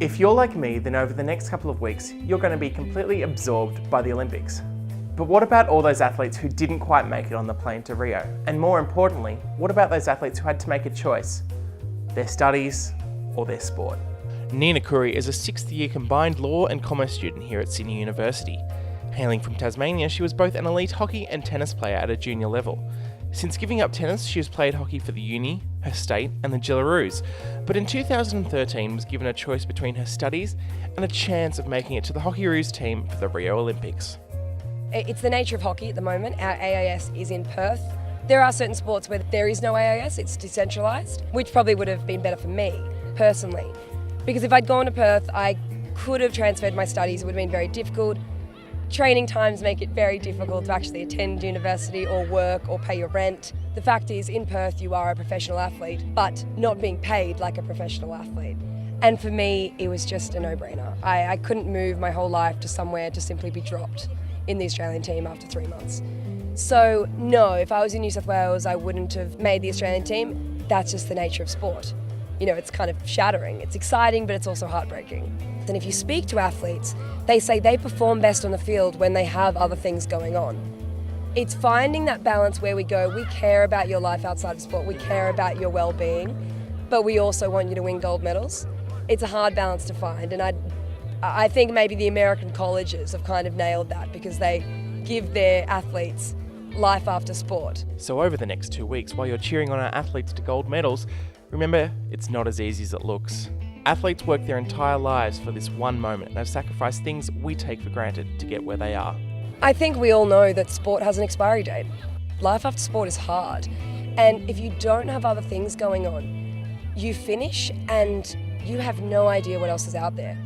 If you're like me, then over the next couple of weeks, you're going to be completely absorbed by the Olympics. But what about all those athletes who didn't quite make it on the plane to Rio? And more importantly, what about those athletes who had to make a choice? Their studies or their sport? Nina Curry is a sixth-year combined law and commerce student here at Sydney University. Hailing from Tasmania, she was both an elite hockey and tennis player at a junior level. Since giving up tennis, she has played hockey for the uni, her state and the Gillaroos, but in 2013 was given a choice between her studies and a chance of making it to the Hockeyroos team for the Rio Olympics. It's the nature of hockey at the moment. Our AIS is in Perth. There are certain sports where there is no AIS, it's decentralised, which probably would have been better for me, personally. Because if I'd gone to Perth, I could have transferred my studies. It would have been very difficult. Training times make it very difficult to actually attend university or work or pay your rent. The fact is, in Perth, you are a professional athlete, but not being paid like a professional athlete. And for me, it was just a no-brainer. I couldn't move my whole life to somewhere to simply be dropped in the Australian team after 3 months. So no, if I was in New South Wales, I wouldn't have made the Australian team. That's just the nature of sport. You know, it's kind of shattering. It's exciting, but it's also heartbreaking. And if you speak to athletes, they say they perform best on the field when they have other things going on. It's finding that balance where we go, we care about your life outside of sport, we care about your well-being, but we also want you to win gold medals. It's a hard balance to find, and I think maybe the American colleges have kind of nailed that because they give their athletes life after sport. So over the next 2 weeks, while you're cheering on our athletes to gold medals, remember, it's not as easy as it looks. Athletes work their entire lives for this one moment and have sacrificed things we take for granted to get where they are. I think we all know that sport has an expiry date. Life after sport is hard. And if you don't have other things going on, you finish and you have no idea what else is out there.